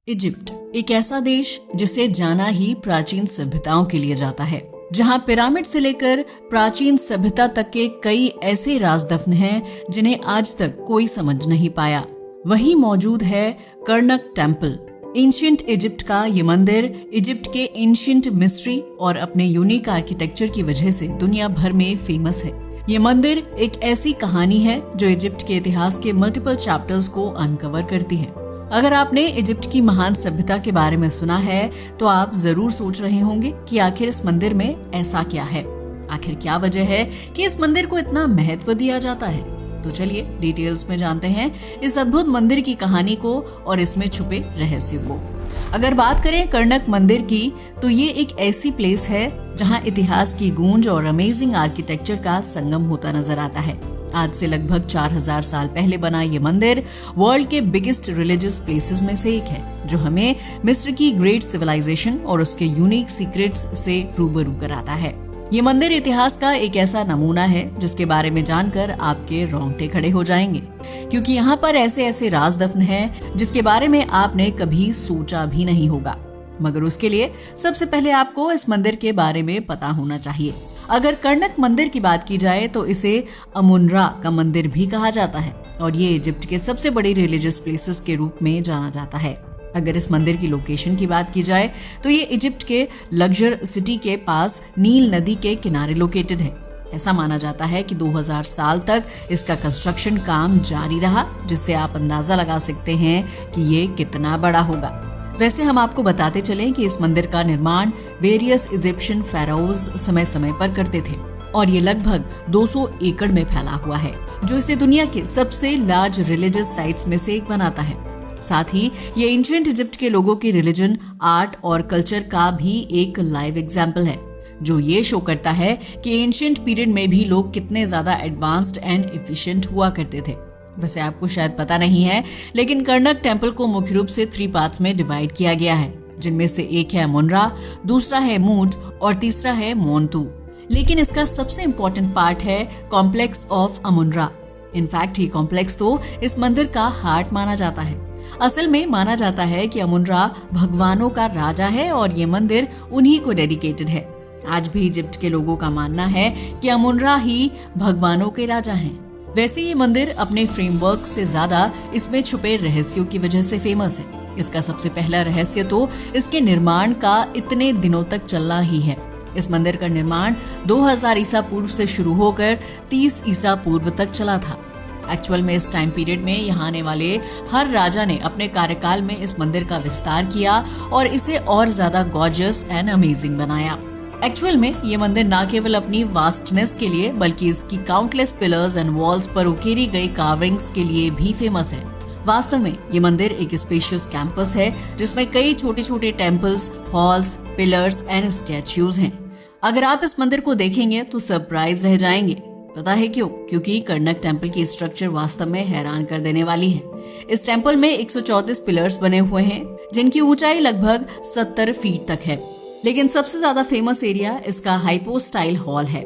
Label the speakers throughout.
Speaker 1: Egypt एक ऐसा देश जिसे जाना ही प्राचीन सभ्यताओं के लिए जाता है, जहां पिरामिड से लेकर प्राचीन सभ्यता तक के कई ऐसे राज दफन हैं जिन्हें आज तक कोई समझ नहीं पाया। वहीं मौजूद है कर्नक टेम्पल। एंशिएंट इजिप्ट का ये मंदिर इजिप्ट के एंशिएंट मिस्ट्री और अपने यूनिक आर्किटेक्चर की वजह से दुनिया भर में फेमस है। ये मंदिर एक ऐसी कहानी है जो इजिप्ट के इतिहास के मल्टीपल चैप्टर्स को अनकवर करती है। अगर आपने इजिप्ट की महान सभ्यता के बारे में सुना है तो आप जरूर सोच रहे होंगे कि आखिर इस मंदिर में ऐसा क्या है, आखिर क्या वजह है कि इस मंदिर को इतना महत्व दिया जाता है। तो चलिए डिटेल्स में जानते हैं इस अद्भुत मंदिर की कहानी को और इसमें छुपे रहस्य को। अगर बात करें कर्नक मंदिर की तो ये एक ऐसी प्लेस है जहां इतिहास की गूंज और अमेजिंग आर्किटेक्चर का संगम होता नजर आता है। आज से लगभग 4000 साल पहले बना ये मंदिर वर्ल्ड के बिगेस्ट रिलीजियस प्लेसेस में से एक है, जो हमें मिस्र की ग्रेट सिविलाइजेशन और उसके यूनिक सीक्रेट्स से रूबरू कराता है। ये मंदिर इतिहास का एक ऐसा नमूना है जिसके बारे में जानकर आपके रोंगटे खड़े हो जाएंगे, क्योंकि यहाँ पर ऐसे ऐसे राज दफन हैं जिसके बारे में आपने कभी सोचा भी नहीं होगा। मगर उसके लिए सबसे पहले आपको इस मंदिर के बारे में पता होना चाहिए। अगर कर्नक मंदिर की बात की जाए तो इसे अमुनरा का मंदिर भी कहा जाता है और ये इजिप्ट के सबसे बड़े रिलीजियस प्लेसेस के रूप में जाना जाता है। अगर इस मंदिर की लोकेशन की बात की जाए तो ये इजिप्ट के लग्जर सिटी के पास नील नदी के किनारे लोकेटेड है। ऐसा माना जाता है कि 2000 साल तक इसका कंस्ट्रक्शन काम जारी रहा, जिससे आप अंदाजा लगा सकते हैं कि ये कितना बड़ा होगा। वैसे हम आपको बताते चलें कि इस मंदिर का निर्माण वेरियस इजिप्शियन फेराओज समय समय पर करते थे और ये लगभग 200 एकड़ में फैला हुआ है, जो इसे दुनिया के सबसे लार्ज रिलीजियस साइट्स में से एक बनाता है। साथ ही ये एंशिएंट इजिप्ट के लोगों की रिलीजन, आर्ट और कल्चर का भी एक लाइव एग्जाम्पल है, जो ये शो करता है कि एंशिएंट पीरियड में भी लोग कितने ज्यादा एडवांस्ड एंड एफिशिएंट हुआ करते थे। वैसे आपको शायद पता नहीं है, लेकिन कर्नक टेम्पल को मुख्य रूप से 3 पार्ट्स में डिवाइड किया गया है, जिनमें से एक है मुनरा, दूसरा है मूड और तीसरा है मोंतू। लेकिन इसका सबसे इम्पोर्टेंट पार्ट है कॉम्प्लेक्स ऑफ अमुनरा। इनफैक्ट ये कॉम्प्लेक्स तो इस मंदिर का हार्ट माना जाता है। असल में माना जाता है कि अमुनरा भगवानों का राजा है और ये मंदिर उन्हीं को डेडिकेटेड है। आज भी इजिप्ट के लोगों का मानना है कि अमुनरा ही भगवानों के राजा हैं। वैसे ये मंदिर अपने फ्रेमवर्क से ज्यादा इसमें छुपे रहस्यों की वजह से फेमस है। इसका सबसे पहला रहस्य तो इसके निर्माण का इतने दिनों तक चलना ही है। इस मंदिर का निर्माण 2000 ईसा पूर्व से शुरू होकर 30 ईसा पूर्व तक चला था। एक्चुअल में इस टाइम पीरियड में यहाँ आने वाले हर राजा ने अपने कार्यकाल में इस मंदिर का विस्तार किया और इसे और ज्यादा गॉर्जियस एंड अमेजिंग बनाया। एक्चुअल में ये मंदिर न केवल अपनी वास्टनेस के लिए बल्कि इसकी काउंटलेस पिलर्स एंड वॉल्स पर उकेरी गई कार्विंग्स के लिए भी फेमस है। वास्तव में ये मंदिर एक स्पेशियस कैंपस है जिसमें कई छोटे छोटे temples, halls, pillars and statues हैं। अगर आप इस मंदिर को देखेंगे तो सरप्राइज रह जाएंगे। पता है क्यों? क्योंकि कर्नक टेम्पल की स्ट्रक्चर वास्तव में हैरान कर देने वाली है। इस टेम्पल में 134 पिलर्स बने हुए हैं जिनकी ऊंचाई लगभग 70 फीट तक है। लेकिन सबसे ज्यादा फेमस एरिया इसका हाइपोस्टाइल हॉल है।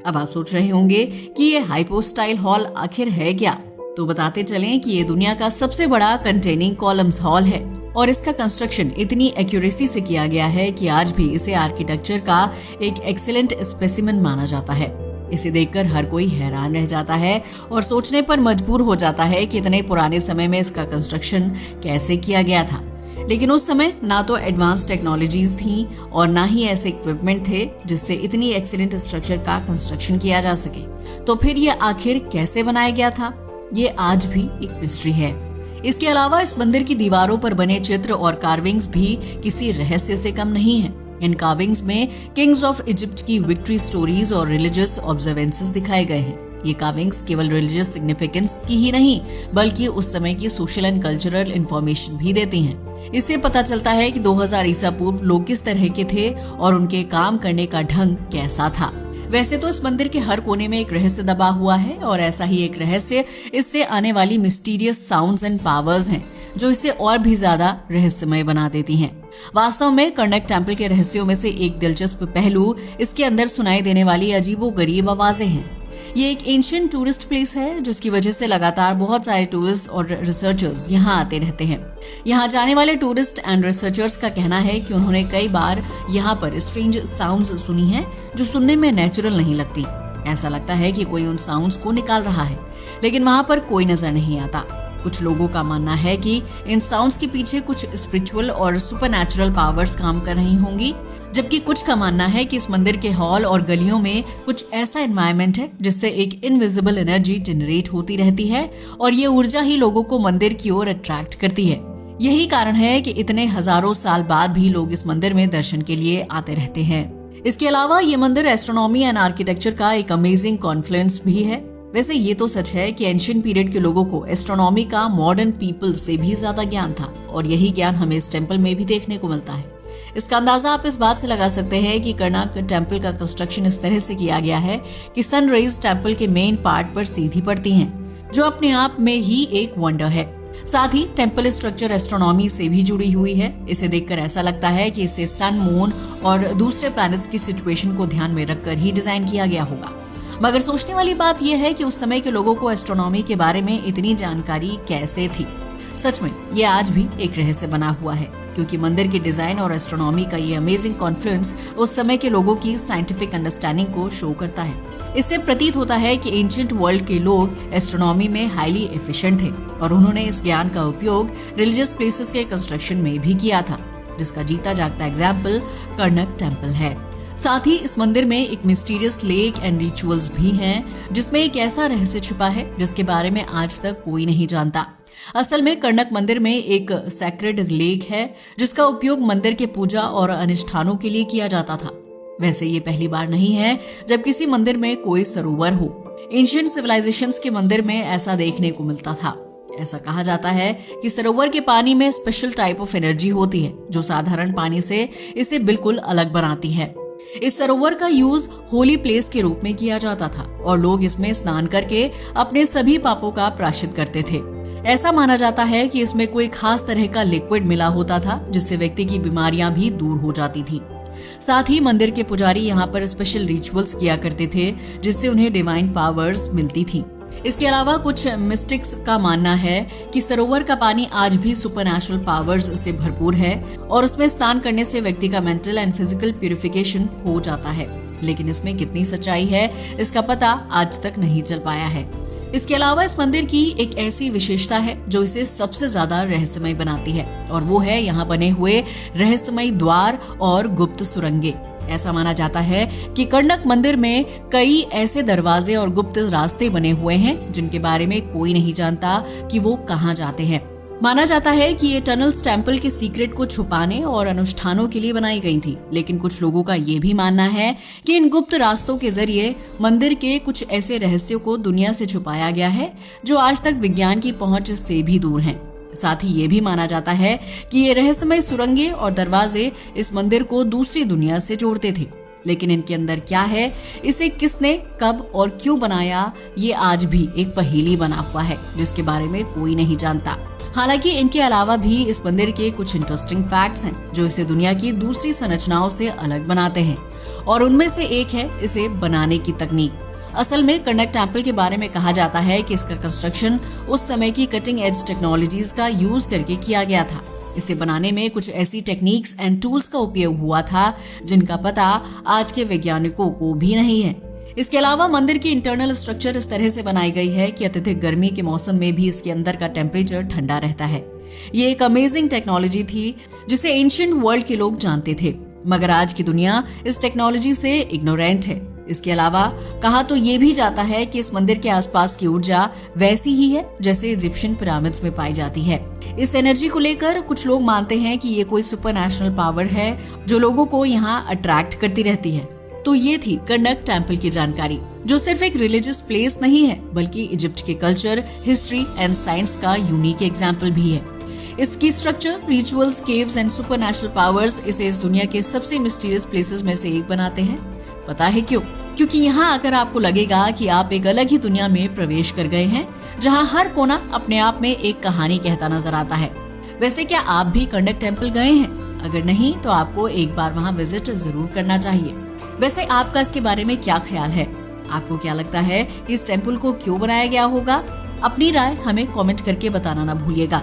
Speaker 1: अब आप सोच रहे होंगे कि ये हाइपोस्टाइल हॉल आखिर है क्या? तो बताते चलें कि ये दुनिया का सबसे बड़ा कंटेनिंग कॉलम्स हॉल है और इसका कंस्ट्रक्शन इतनी एक्यूरेसी से किया गया है कि आज भी इसे आर्किटेक्चर का एक एक्सीलेंट स्पेसिमेन माना जाता है। इसे देखकर हर कोई हैरान रह जाता है और सोचने पर मजबूर हो जाता है कि इतने पुराने समय में इसका कंस्ट्रक्शन कैसे किया गया था। लेकिन उस समय ना तो एडवांस टेक्नोलॉजीज थी और ना ही ऐसे इक्विपमेंट थे जिससे इतनी एक्सीलेंट स्ट्रक्चर का कंस्ट्रक्शन किया जा सके। तो फिर ये आखिर कैसे बनाया गया था, ये आज भी एक मिस्ट्री है। इसके अलावा इस मंदिर की दीवारों पर बने चित्र और कार्विंग्स भी किसी रहस्य से कम नहीं है। इन कार्विंग्स में किंग्स ऑफ इजिप्ट की विक्ट्री स्टोरीज और रिलीजियस ऑब्जर्वेंसेस दिखाए गए हैं। ये कार्विंग्स केवल रिलीजियस सिग्निफिकेंस की ही नहीं बल्कि उस समय की सोशल एंड कल्चरल इंफॉर्मेशन भी देती हैं। इससे पता चलता है कि 2000 ईसा पूर्व लोग किस तरह के थे और उनके काम करने का ढंग कैसा था। वैसे तो इस मंदिर के हर कोने में एक रहस्य दबा हुआ है और ऐसा ही एक रहस्य इससे आने वाली मिस्टीरियस साउंड्स एंड पावर्स हैं, जो इसे और भी ज्यादा रहस्यमय बना देती हैं। वास्तव में कर्नक टेम्पल के रहस्यों में से एक दिलचस्प पहलू इसके अंदर सुनाई देने वाली अजीबोगरीब आवाजें हैं। ये एक एंशिएंट टूरिस्ट प्लेस है जिसकी वजह से लगातार बहुत सारे टूरिस्ट और रिसर्चर्स यहाँ आते रहते हैं। यहाँ जाने वाले टूरिस्ट एंड रिसर्चर्स का कहना है कि उन्होंने कई बार यहाँ पर स्ट्रेंज साउंड्स सुनी हैं जो सुनने में नेचुरल नहीं लगती। ऐसा लगता है कि कोई उन साउंड्स को निकाल रहा है, लेकिन वहाँ पर कोई नजर नहीं आता। कुछ लोगों का मानना है कि इन साउंड्स के पीछे कुछ स्पिरिचुअल और सुपरनैचुरल पावर्स काम कर रही होंगी, जबकि कुछ का मानना है कि इस मंदिर के हॉल और गलियों में कुछ ऐसा एनवायरनमेंट है जिससे एक इनविजिबल एनर्जी जनरेट होती रहती है और ये ऊर्जा ही लोगों को मंदिर की ओर अट्रैक्ट करती है। यही कारण है कि इतने हजारों साल बाद भी लोग इस मंदिर में दर्शन के लिए आते रहते हैं। इसके अलावा ये मंदिर एस्ट्रोनॉमी एंड आर्किटेक्चर का एक अमेजिंग कॉन्फ्लुएंस भी है। वैसे ये तो सच है कि एंशिएंट पीरियड के लोगों को एस्ट्रोनॉमी का मॉडर्न पीपल से भी ज्यादा ज्ञान था और यही ज्ञान हमें इस टेम्पल में भी देखने को मिलता है। इसका अंदाजा आप इस बात से लगा सकते हैं कि कर्नाक टेम्पल का कंस्ट्रक्शन इस तरह से किया गया है कि सन रेज टेम्पल के मेन पार्ट पर सीधी पड़ती हैं, जो अपने आप में ही एक वंडर है। साथ ही टेम्पल स्ट्रक्चर एस्ट्रोनॉमी से भी जुड़ी हुई है। इसे देखकर ऐसा लगता है कि इसे सन, मून और दूसरे प्लैनेट्स की सिचुएशन को ध्यान में रखकर ही डिजाइन किया गया होगा। मगर सोचने वाली बात यह है कि उस समय के लोगों को एस्ट्रोनॉमी के बारे में इतनी जानकारी कैसे थी। सच में ये आज भी एक रहस्य बना हुआ है, क्योंकि मंदिर के डिजाइन और एस्ट्रोनॉमी का ये अमेजिंग कॉन्फ्लुएंस उस समय के लोगों की साइंटिफिक अंडरस्टैंडिंग को शो करता है। इससे प्रतीत होता है कि एंशिएंट वर्ल्ड के लोग एस्ट्रोनॉमी में हाईली एफिशिएंट थे और उन्होंने इस ज्ञान का उपयोग रिलीजियस प्लेसेस के कंस्ट्रक्शन में भी किया था, जिसका जीता जागता एग्जाम्पल कर्नक टेम्पल है। साथ ही इस मंदिर में एक मिस्टीरियस लेक एंड रिचुअल्स भी हैं, जिसमें एक ऐसा रहस्य छुपा है जिसके बारे में आज तक कोई नहीं जानता। असल में कर्नक मंदिर में एक सैक्रेड लेक है जिसका उपयोग मंदिर के पूजा और अनुष्ठानों के लिए किया जाता था। वैसे ये पहली बार नहीं है जब किसी मंदिर में कोई सरोवर हो। एंशिएंट सिविलाइजेशंस के मंदिर में ऐसा देखने को मिलता था। ऐसा कहा जाता है कि सरोवर के पानी में स्पेशल टाइप ऑफ एनर्जी होती है जो साधारण पानी से इसे बिल्कुल अलग बनाती है। इस सरोवर का यूज होली प्लेस के रूप में किया जाता था और लोग इसमें स्नान करके अपने सभी पापों का प्रायश्चित करते थे। ऐसा माना जाता है कि इसमें कोई खास तरह का लिक्विड मिला होता था जिससे व्यक्ति की बीमारियां भी दूर हो जाती थी। साथ ही मंदिर के पुजारी यहाँ पर स्पेशल रिचुअल्स किया करते थे जिससे उन्हें डिवाइन पावर्स मिलती थी। इसके अलावा कुछ मिस्टिक्स का मानना है कि सरोवर का पानी आज भी सुपरनैचुरल पावर्स से भरपूर है और उसमें स्नान करने से व्यक्ति का मेंटल एंड फिजिकल प्यूरिफिकेशन हो जाता है, लेकिन इसमें कितनी सच्चाई है इसका पता आज तक नहीं चल पाया है। इसके अलावा इस मंदिर की एक ऐसी विशेषता है जो इसे सबसे ज्यादा रहस्यमय बनाती है और वो है यहाँ बने हुए रहस्यमय द्वार और गुप्त सुरंगें। ऐसा माना जाता है कि कर्नक मंदिर में कई ऐसे दरवाजे और गुप्त रास्ते बने हुए हैं जिनके बारे में कोई नहीं जानता कि वो कहाँ जाते हैं। माना जाता है कि ये टनल्स टेम्पल के सीक्रेट को छुपाने और अनुष्ठानों के लिए बनाई गई थी, लेकिन कुछ लोगों का ये भी मानना है कि इन गुप्त रास्तों के जरिए मंदिर के कुछ ऐसे रहस्यों को दुनिया से छुपाया गया है जो आज तक विज्ञान की पहुंच से भी दूर हैं। साथ ही ये भी माना जाता है कि ये रहस्यमय सुरंगें और दरवाजे इस मंदिर को दूसरी दुनिया से जोड़ते थे, लेकिन इनके अंदर क्या है, इसे किसने, कब और क्यों बनाया, ये आज भी एक पहेली बना हुआ है जिसके बारे में कोई नहीं जानता। हालांकि इनके अलावा भी इस मंदिर के कुछ इंटरेस्टिंग फैक्ट्स हैं जो इसे दुनिया की दूसरी संरचनाओं से अलग बनाते हैं और उनमें से एक है इसे बनाने की तकनीक। असल में कर्नक टेम्पल के बारे में कहा जाता है कि इसका कंस्ट्रक्शन उस समय की कटिंग एज टेक्नोलॉजीज का यूज करके किया गया था। इसे बनाने में कुछ ऐसी टेक्निक्स एंड टूल्स का उपयोग हुआ था जिनका पता आज के वैज्ञानिकों को भी नहीं है। इसके अलावा मंदिर की इंटरनल स्ट्रक्चर इस तरह से बनाई गई है कि अत्यधिक गर्मी के मौसम में भी इसके अंदर का टेम्परेचर ठंडा रहता है। ये एक अमेजिंग टेक्नोलॉजी थी जिसे एंशिएंट वर्ल्ड के लोग जानते थे, मगर आज की दुनिया इस टेक्नोलॉजी से इग्नोरेंट है। इसके अलावा कहा तो ये भी जाता है कि इस मंदिर के आसपास की ऊर्जा वैसी ही है जैसे इजिप्शियन पिरामिड्स में पाई जाती है। इस एनर्जी को लेकर कुछ लोग मानते हैं कि ये कोई सुपरनैचुरल पावर है जो लोगों को यहाँ अट्रैक्ट करती रहती है। तो ये थी कर्नक टेम्पल की जानकारी, जो सिर्फ एक रिलीजियस प्लेस नहीं है बल्कि इजिप्ट के कल्चर, हिस्ट्री एंड साइंस का यूनिक एग्जाम्पल भी है। इसकी structure, rituals, caves and supernatural powers इसे इस दुनिया के सबसे मिस्टीरियस प्लेसेस में से एक बनाते हैं। पता है क्यों? क्योंकि यहाँ आकर आपको लगेगा कि आप एक अलग ही दुनिया में प्रवेश कर गए हैं, जहाँ हर कोना अपने आप में एक कहानी कहता नजर आता है। वैसे क्या आप भी कर्नक टेम्पल गए हैं? अगर नहीं तो आपको एक बार वहाँ विजिट जरूर करना चाहिए। वैसे आपका इसके बारे में क्या ख्याल है? आपको क्या लगता है इस टेम्पल को क्यों बनाया गया होगा? अपनी राय हमें कमेंट करके बताना ना भूलिएगा।